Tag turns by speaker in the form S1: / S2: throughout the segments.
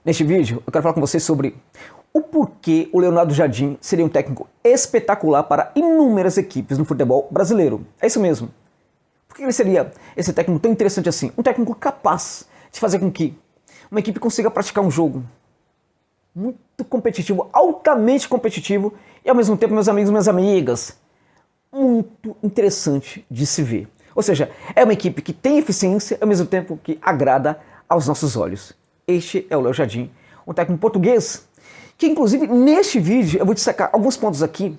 S1: Neste vídeo, eu quero falar com vocês sobre o porquê o Leonardo Jardim seria um técnico espetacular para inúmeras equipes no futebol brasileiro. É isso mesmo. Por que ele seria esse técnico tão interessante assim? Um técnico capaz de fazer com que uma equipe consiga praticar um jogo muito competitivo, altamente competitivo e ao mesmo tempo, meus amigos e minhas amigas, muito interessante de se ver. Ou seja, é uma equipe que tem eficiência ao mesmo tempo que agrada aos nossos olhos. Este é o Léo Jardim, um técnico português, que inclusive neste vídeo eu vou destacar alguns pontos aqui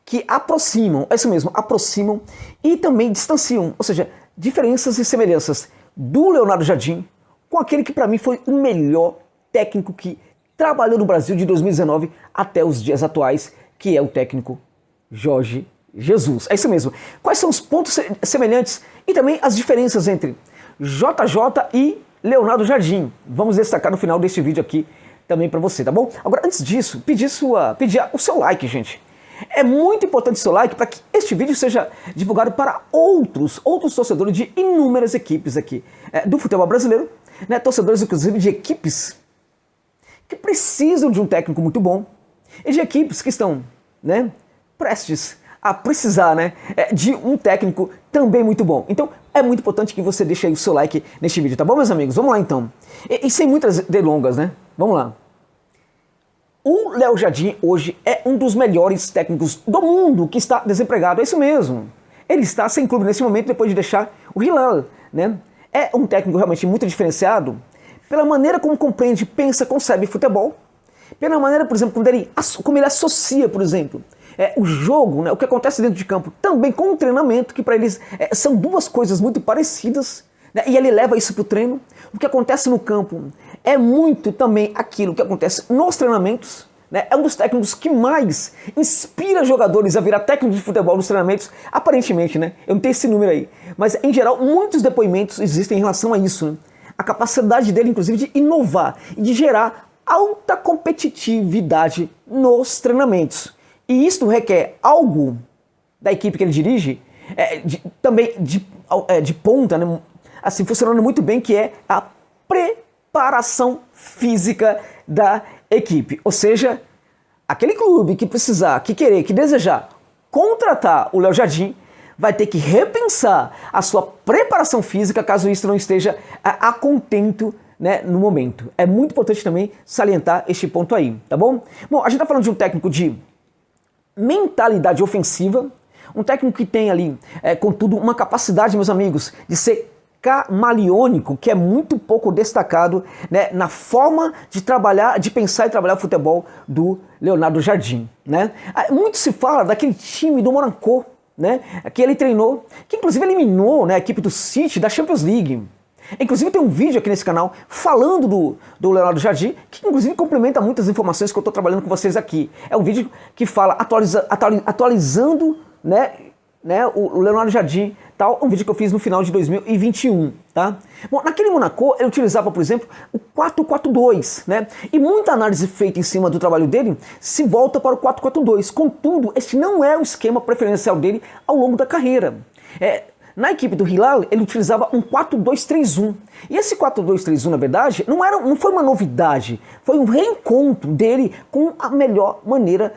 S1: que aproximam, é isso mesmo, aproximam e também distanciam, ou seja, diferenças e semelhanças do Leonardo Jardim com aquele que para mim foi o melhor técnico que trabalhou no Brasil de 2019 até os dias atuais, que é o técnico Jorge Jesus. É isso mesmo. Quais são os pontos semelhantes e também as diferenças entre JJ e Leonardo Jardim? Vamos destacar no final deste vídeo aqui também para você, tá bom? Agora, antes disso, pedir o seu like, gente. É muito importante o seu like para que este vídeo seja divulgado para outros torcedores de inúmeras equipes aqui do futebol brasileiro, né? Torcedores, inclusive, de equipes que precisam de um técnico muito bom e de equipes que estão, né, prestes a precisar, né, de um técnico também muito bom. Então, é muito importante que você deixe aí o seu like neste vídeo, tá bom, meus amigos? Vamos lá, então. E sem muitas delongas, né? Vamos lá. O Léo Jardim hoje é um dos melhores técnicos do mundo que está desempregado. É isso mesmo. Ele está sem clube nesse momento depois de deixar o Hilal, né? É um técnico realmente muito diferenciado pela maneira como compreende, pensa, concebe futebol, pela maneira, por exemplo, como ele associa, por exemplo, o jogo, né, o que acontece dentro de campo, também com o treinamento, que para eles são duas coisas muito parecidas, né, e ele leva isso para o treino. O que acontece no campo é muito também aquilo que acontece nos treinamentos, né, é um dos técnicos que mais inspira jogadores a virar técnico de futebol nos treinamentos, aparentemente, né, eu não tenho esse número aí, mas em geral muitos depoimentos existem em relação a isso, né, a capacidade dele, inclusive, de inovar e de gerar alta competitividade nos treinamentos. E isso requer algo da equipe que ele dirige, também de ponta, né, assim, funcionando muito bem, que é a preparação física da equipe. Ou seja, aquele clube que precisar, que querer, que desejar contratar o Léo Jardim, vai ter que repensar a sua preparação física, caso isso não esteja a contento, né, no momento. É muito importante também salientar este ponto aí, tá bom? Bom, a gente está falando de um técnico de mentalidade ofensiva, um técnico que tem ali, contudo, uma capacidade, meus amigos, de ser camaleônico, que é muito pouco destacado, né, na forma de trabalhar, de pensar e trabalhar o futebol do Leonardo Jardim, né? Muito se fala daquele time do Monaco, né, que ele treinou, que inclusive eliminou, né, a equipe do City da Champions League. Inclusive tem um vídeo aqui nesse canal falando do Leonardo Jardim, que inclusive complementa muitas informações que eu estou trabalhando com vocês aqui. É um vídeo que fala atualizando, né, o Leonardo Jardim, tal, um vídeo que eu fiz no final de 2021, tá? Bom, naquele Monaco ele utilizava, por exemplo, o 4-4-2, né? E muita análise feita em cima do trabalho dele se volta para o 4-4-2. Contudo, este não é o esquema preferencial dele ao longo da carreira. Na equipe do Hilal, ele utilizava um 4-2-3-1. E esse 4-2-3-1, na verdade, não foi uma novidade. Foi um reencontro dele com a melhor maneira,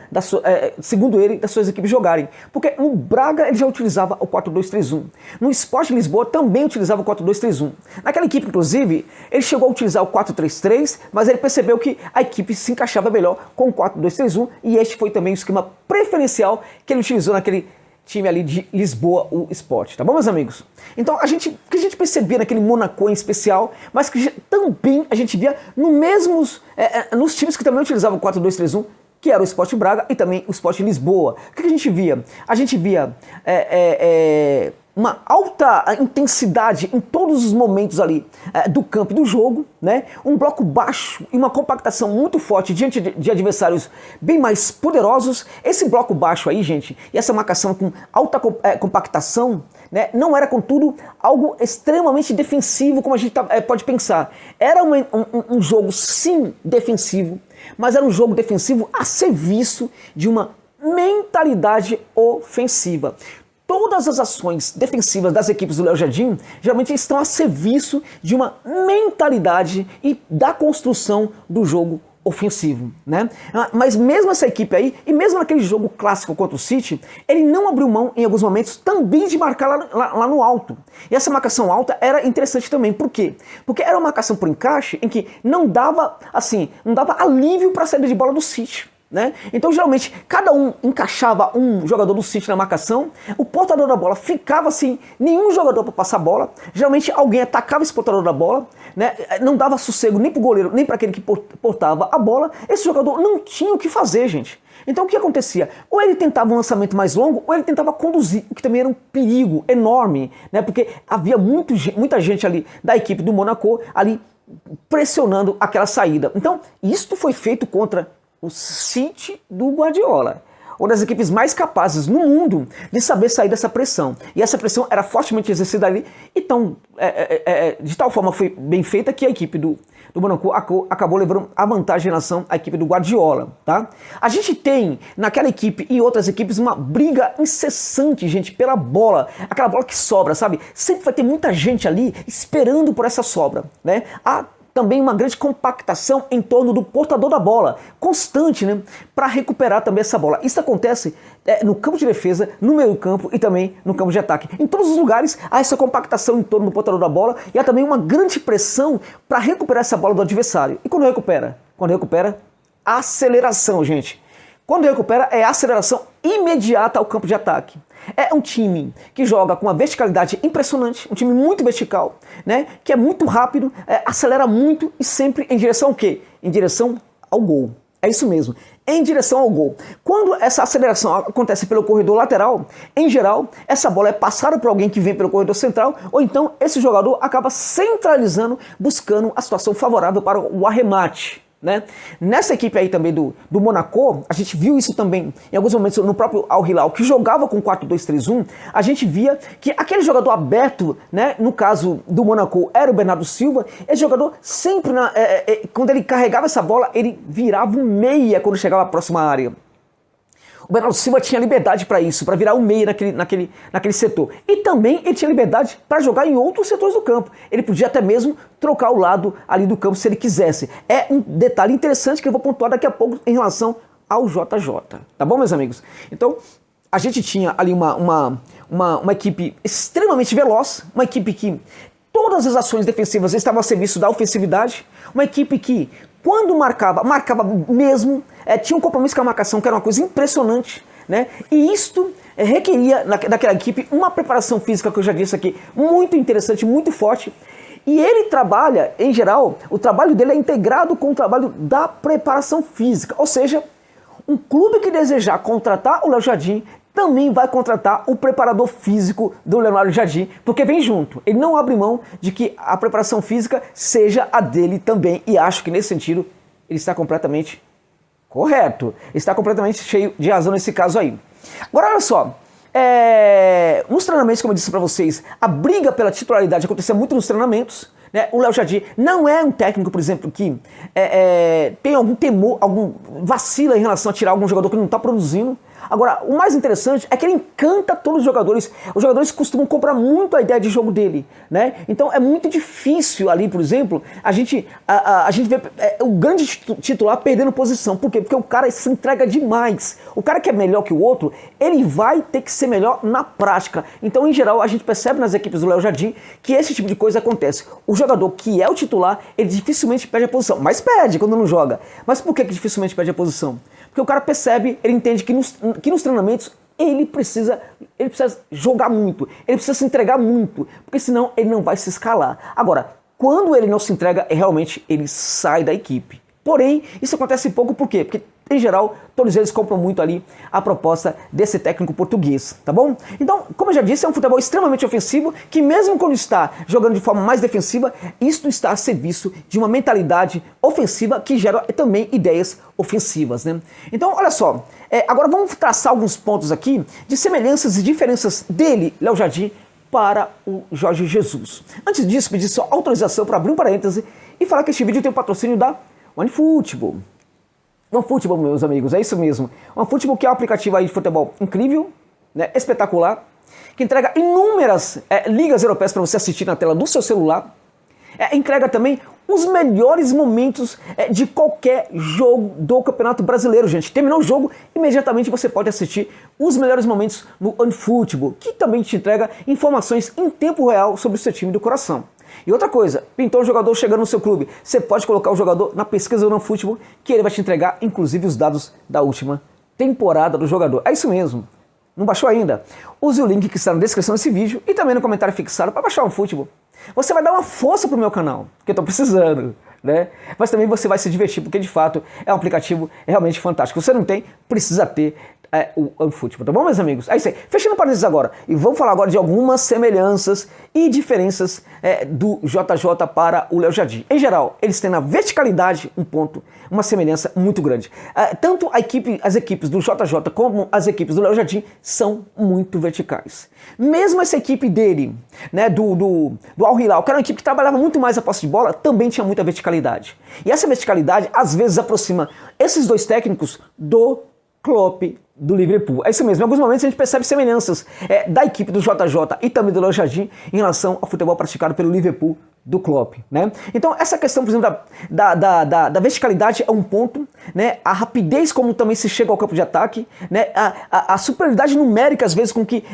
S1: segundo ele, das suas equipes jogarem. Porque no Braga ele já utilizava o 4-2-3-1. No Sport Lisboa também utilizava o 4-2-3-1. Naquela equipe, inclusive, ele chegou a utilizar o 4-3-3, mas ele percebeu que a equipe se encaixava melhor com o 4-2-3-1. E este foi também o esquema preferencial que ele utilizou naquele time ali de Lisboa, o Sport, tá bom, meus amigos? Então, o que a gente percebia naquele Monaco em especial, mas que também a gente via nos times que também utilizavam o 4-2-3-1, que era o Sport Braga e também o Sport Lisboa. O que a gente via? A gente via uma alta intensidade em todos os momentos ali do campo e do jogo, né? Um bloco baixo e uma compactação muito forte diante de adversários bem mais poderosos. Esse bloco baixo aí, gente, e essa marcação com alta compactação, né, não era, contudo, algo extremamente defensivo, como a gente pode pensar. Era um jogo, sim, defensivo, mas era um jogo defensivo a serviço de uma mentalidade ofensiva. todas as ações defensivas das equipes do Léo Jardim geralmente estão a serviço de uma mentalidade e da construção do jogo ofensivo, né? Mas mesmo essa equipe aí, e mesmo naquele jogo clássico contra o City, ele não abriu mão em alguns momentos também de marcar lá no alto. E essa marcação alta era interessante também. Por quê? Porque era uma marcação por encaixe em que não dava alívio para a saída de bola do City. Né? Então geralmente cada um encaixava um jogador do City na marcação, o portador da bola ficava sem nenhum jogador para passar a bola, geralmente alguém atacava esse portador da bola, né? Não dava sossego nem para o goleiro nem para aquele que portava a bola, esse jogador não tinha o que fazer, gente. Então o que acontecia? Ou ele tentava um lançamento mais longo, ou ele tentava conduzir, o que também era um perigo enorme, né? Porque havia muita gente ali da equipe do Monaco ali pressionando aquela saída. Então isto foi feito contra o City do Guardiola, uma das equipes mais capazes no mundo de saber sair dessa pressão. E essa pressão era fortemente exercida ali, então, de tal forma foi bem feita que a equipe do Monaco acabou levando a vantagem em relação à equipe do Guardiola. Tá? A gente tem naquela equipe e outras equipes uma briga incessante, gente, pela bola, aquela bola que sobra, sabe? Sempre vai ter muita gente ali esperando por essa sobra, né? Também uma grande compactação em torno do portador da bola, constante, né, para recuperar também essa bola. Isso acontece no campo de defesa, no meio campo e também no campo de ataque. Em todos os lugares há essa compactação em torno do portador da bola e há também uma grande pressão para recuperar essa bola do adversário. E quando recupera? Quando recupera, aceleração, gente. Quando recupera, é aceleração imediata ao campo de ataque. É um time que joga com uma verticalidade impressionante, um time muito vertical, né? Que é muito rápido, acelera muito e sempre em direção ao quê? Em direção ao gol. É isso mesmo, em direção ao gol. Quando essa aceleração acontece pelo corredor lateral, em geral, essa bola é passada por alguém que vem pelo corredor central, ou então esse jogador acaba centralizando, buscando a situação favorável para o arremate. Né? Nessa equipe aí também do Monaco, a gente viu isso também em alguns momentos no próprio Al Hilal, que jogava com 4-2-3-1, a gente via que aquele jogador aberto, né, no caso do Monaco era o Bernardo Silva, esse jogador sempre, quando ele carregava essa bola, ele virava um meia quando chegava à próxima área. O Bernardo Silva tinha liberdade para isso, para virar um meia naquele setor. E também ele tinha liberdade para jogar em outros setores do campo. Ele podia até mesmo trocar o lado ali do campo se ele quisesse. É um detalhe interessante que eu vou pontuar daqui a pouco em relação ao JJ. Tá bom, meus amigos? Então, a gente tinha ali uma equipe extremamente veloz, uma equipe que todas as ações defensivas estavam a serviço da ofensividade, uma equipe que, quando marcava mesmo, tinha um compromisso com a marcação, que era uma coisa impressionante, né? E isto requeria, daquela equipe, uma preparação física, que eu já disse aqui, muito interessante, muito forte. E ele trabalha, em geral, o trabalho dele é integrado com o trabalho da preparação física. Ou seja, um clube que desejar contratar o Léo Jardim também vai contratar o preparador físico do Leonardo Jardim, porque vem junto. Ele não abre mão de que a preparação física seja a dele também, e acho que nesse sentido ele está completamente correto. Está completamente cheio de razão nesse caso aí. Agora, olha só. Nos treinamentos, como eu disse para vocês, a briga pela titularidade acontecia muito nos treinamentos. Né? O Léo Jardim não é um técnico, por exemplo, que tem algum temor, vacila em relação a tirar algum jogador que não está produzindo. Agora, o mais interessante é que ele encanta todos os jogadores. Os jogadores costumam comprar muito a ideia de jogo dele, né? Então é muito difícil ali, por exemplo, a gente vê o grande titular perdendo posição. Por quê? Porque o cara se entrega demais. O cara que é melhor que o outro, ele vai ter que ser melhor na prática. Então, em geral, a gente percebe nas equipes do Léo Jardim que esse tipo de coisa acontece. O jogador que é o titular, ele dificilmente perde a posição. Mas perde quando não joga. Mas por que dificilmente perde a posição? Porque o cara percebe, ele entende que nos treinamentos ele precisa jogar muito, ele precisa se entregar muito, porque senão ele não vai se escalar. Agora, quando ele não se entrega, realmente ele sai da equipe. Porém, isso acontece pouco, por quê? Porque, em geral, todos eles compram muito ali a proposta desse técnico português, tá bom? Então, como eu já disse, é um futebol extremamente ofensivo, que mesmo quando está jogando de forma mais defensiva, isto está a serviço de uma mentalidade ofensiva que gera também ideias ofensivas, né? Então, olha só, agora vamos traçar alguns pontos aqui de semelhanças e diferenças dele, Léo Jardim, para o Jorge Jesus. Antes disso, pedir só autorização para abrir um parêntese e falar que este vídeo tem o patrocínio da OneFootball. OneFootball, meus amigos, é isso mesmo. OneFootball, que é um aplicativo aí de futebol incrível, né, espetacular, que entrega inúmeras ligas europeias para você assistir na tela do seu celular. Entrega também os melhores momentos de qualquer jogo do Campeonato Brasileiro, gente. Terminou o jogo, imediatamente você pode assistir os melhores momentos no OneFootball, que também te entrega informações em tempo real sobre o seu time do coração. E outra coisa, pintou um jogador chegando no seu clube, você pode colocar o jogador na pesquisa do OneFootball, que ele vai te entregar, inclusive, os dados da última temporada do jogador. É isso mesmo. Não baixou ainda? Use o link que está na descrição desse vídeo e também no comentário fixado para baixar o OneFootball. Você vai dar uma força pro meu canal, que eu tô precisando, né? Mas também você vai se divertir, porque de fato é um aplicativo realmente fantástico. Se você não tem, precisa ter o OneFootball, tá bom, meus amigos? É isso aí. Fechando parênteses agora, e vamos falar agora de algumas semelhanças e diferenças do JJ para o Léo Jardim. Em geral, eles têm na verticalidade um ponto, uma semelhança muito grande. Tanto as equipes do JJ como as equipes do Léo Jardim são muito verticais. Mesmo essa equipe dele, né, do Al Hilal, que era uma equipe que trabalhava muito mais a posse de bola, também tinha muita verticalidade. E essa verticalidade, às vezes, aproxima esses dois técnicos do Klopp do Liverpool. É isso mesmo, em alguns momentos a gente percebe semelhanças da equipe do JJ e também do Léo Jardim em relação ao futebol praticado pelo Liverpool do Klopp, né? Então essa questão, por exemplo, da verticalidade é um ponto, né? A rapidez como também se chega ao campo de ataque, né? A superioridade numérica às vezes com que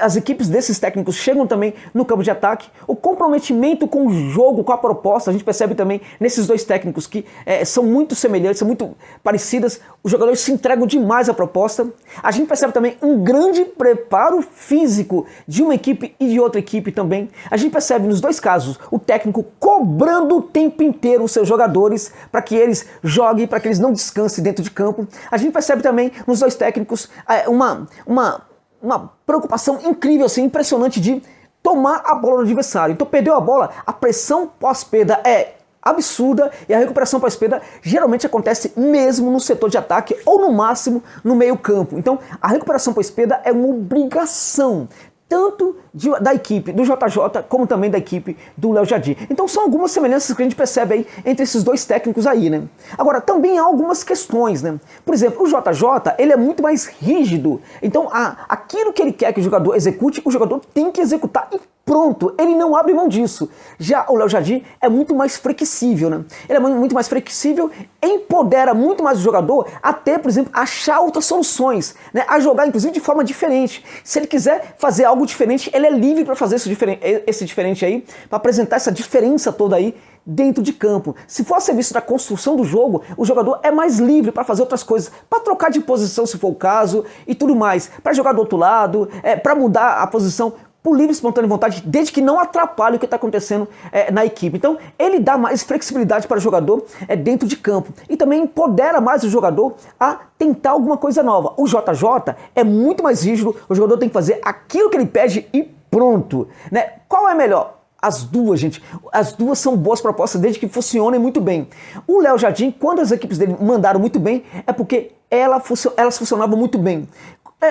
S1: as equipes desses técnicos chegam também no campo de ataque, o comprometimento com o jogo, com a proposta, a gente percebe também nesses dois técnicos que são muito semelhantes, são muito parecidas, os jogadores se entregam demais à proposta. A gente percebe também um grande preparo físico de uma equipe e de outra equipe também. A gente percebe nos dois casos o técnico cobrando o tempo inteiro os seus jogadores para que eles joguem, para que eles não descansem dentro de campo. A gente percebe também nos dois técnicos uma preocupação incrível, assim, impressionante de tomar a bola do adversário. Então perdeu a bola, a pressão pós-perda é absurda e a recuperação pós-perda geralmente acontece mesmo no setor de ataque ou no máximo no meio campo. Então a recuperação pós-perda é uma obrigação tanto da equipe do JJ como também da equipe do Léo Jardim. Então são algumas semelhanças que a gente percebe aí entre esses dois técnicos aí, né? Agora, também há algumas questões, né? Por exemplo, o JJ, ele é muito mais rígido. Então, aquilo que ele quer que o jogador execute, o jogador tem que executar e pronto, ele não abre mão disso. Já o Léo Jardim é muito mais flexível, né? Ele é muito mais flexível, empodera muito mais o jogador a ter, por exemplo, achar outras soluções, né? A jogar, inclusive, de forma diferente. Se ele quiser fazer algo diferente, ele é livre para fazer esse diferente aí, para apresentar essa diferença toda aí dentro de campo. Se for a serviço da construção do jogo, o jogador é mais livre para fazer outras coisas, para trocar de posição se for o caso e tudo mais, para jogar do outro lado, para mudar a posição por livre e espontânea vontade, desde que não atrapalhe o que está acontecendo na equipe. Então, ele dá mais flexibilidade para o jogador dentro de campo e também empodera mais o jogador a tentar alguma coisa nova. O JJ é muito mais rígido, o jogador tem que fazer aquilo que ele pede e pronto, né? Qual é melhor? As duas, gente. As duas são boas propostas desde que funcionem muito bem. O Léo Jardim, quando as equipes dele mandaram muito bem, é porque elas funcionavam muito bem.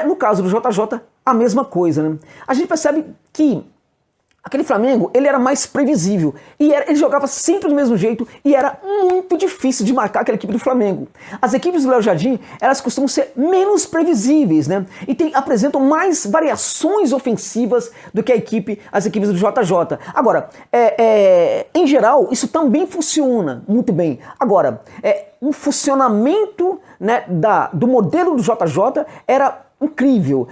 S1: No caso do JJ, a mesma coisa, né? A gente percebe que aquele Flamengo, ele era mais previsível. E ele jogava sempre do mesmo jeito e era muito difícil de marcar aquela equipe do Flamengo. As equipes do Léo Jardim, elas costumam ser menos previsíveis, né? E apresentam mais variações ofensivas do que as equipes do JJ. Agora, em geral, isso também funciona muito bem. Agora, o funcionamento, né, do modelo do JJ era incrível,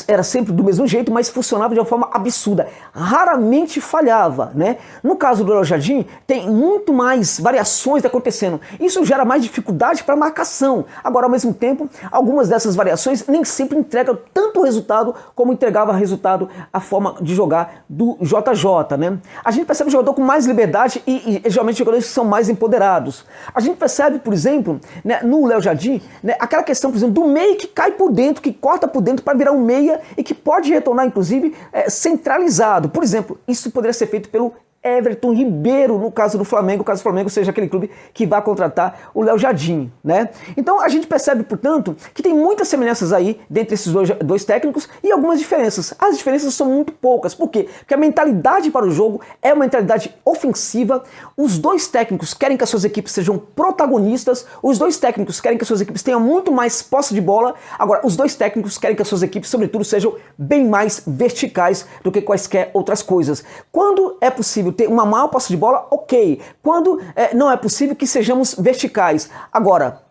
S1: era sempre do mesmo jeito, mas funcionava de uma forma absurda, raramente falhava, né? No caso do Léo Jardim, tem muito mais variações acontecendo, isso gera mais dificuldade para marcação. Agora, ao mesmo tempo, algumas dessas variações nem sempre entregam tanto resultado como entregava resultado a forma de jogar do JJ, né? A gente percebe o jogador com mais liberdade e geralmente jogadores que são mais empoderados. A gente percebe, por exemplo, né, no Léo Jardim, né, aquela questão, por exemplo, do meio que cai por dentro, que corta por dentro para virar um meia e que pode retornar, inclusive, centralizado. Por exemplo, isso poderia ser feito pelo Everton Ribeiro, no caso do Flamengo, caso o Flamengo seja aquele clube que vai contratar o Léo Jardim, né? Então a gente percebe, portanto, que tem muitas semelhanças aí dentre esses dois técnicos e algumas diferenças. As diferenças são muito poucas. Por quê? Porque a mentalidade para o jogo é uma mentalidade ofensiva. Os dois técnicos querem que as suas equipes sejam protagonistas. Os dois técnicos querem que as suas equipes tenham muito mais posse de bola. Agora, os dois técnicos querem que as suas equipes, sobretudo, sejam bem mais verticais do que quaisquer outras coisas. Quando é possível ter uma maior posse de bola, ok. Quando não é possível, que sejamos verticais. Agora,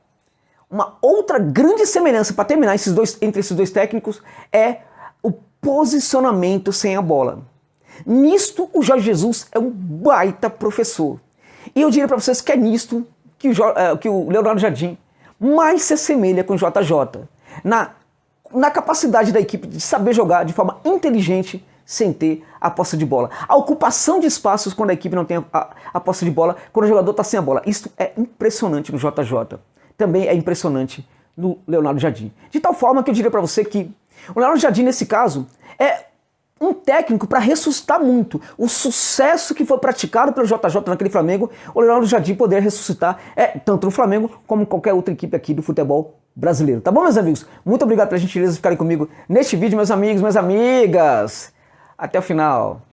S1: uma outra grande semelhança para terminar entre esses dois técnicos é o posicionamento sem a bola. Nisto, o Jorge Jesus é um baita professor. E eu diria para vocês que é nisto que o Leonardo Jardim mais se assemelha com o JJ. Na capacidade da equipe de saber jogar de forma inteligente sem ter a posse de bola. A ocupação de espaços quando a equipe não tem a posse de bola, quando o jogador está sem a bola. Isso é impressionante no JJ. Também é impressionante no Leonardo Jardim. De tal forma que eu diria para você que o Leonardo Jardim, nesse caso, é um técnico para ressuscitar muito. O sucesso que foi praticado pelo JJ naquele Flamengo, o Leonardo Jardim poderia ressuscitar tanto no Flamengo como qualquer outra equipe aqui do futebol brasileiro. Tá bom, meus amigos? Muito obrigado pela gentileza de ficarem comigo neste vídeo, meus amigos, minhas amigas. Até o final.